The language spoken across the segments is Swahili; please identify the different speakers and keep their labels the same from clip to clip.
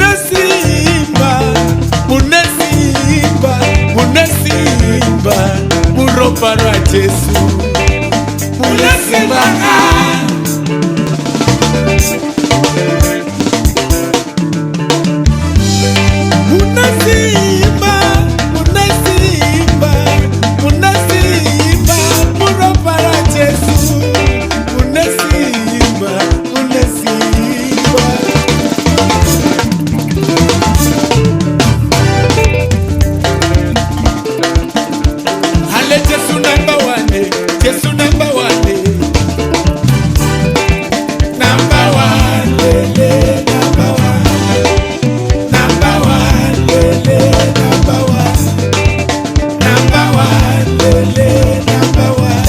Speaker 1: Munesimba, munesimba, munesimba, muropa rwa Jesu. Munesimba, munesimba, munesimba, munesimba, muropa rwa Jesu. Munesimba, munesimba. Ale Jesu number one, Jesu number one, number one, lele, number one, number one, lele, number one, number one, lele, number one,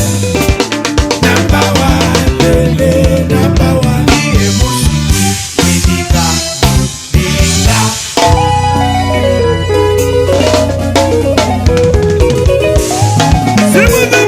Speaker 1: number one, lele, number one. Idiga, idiga. Semana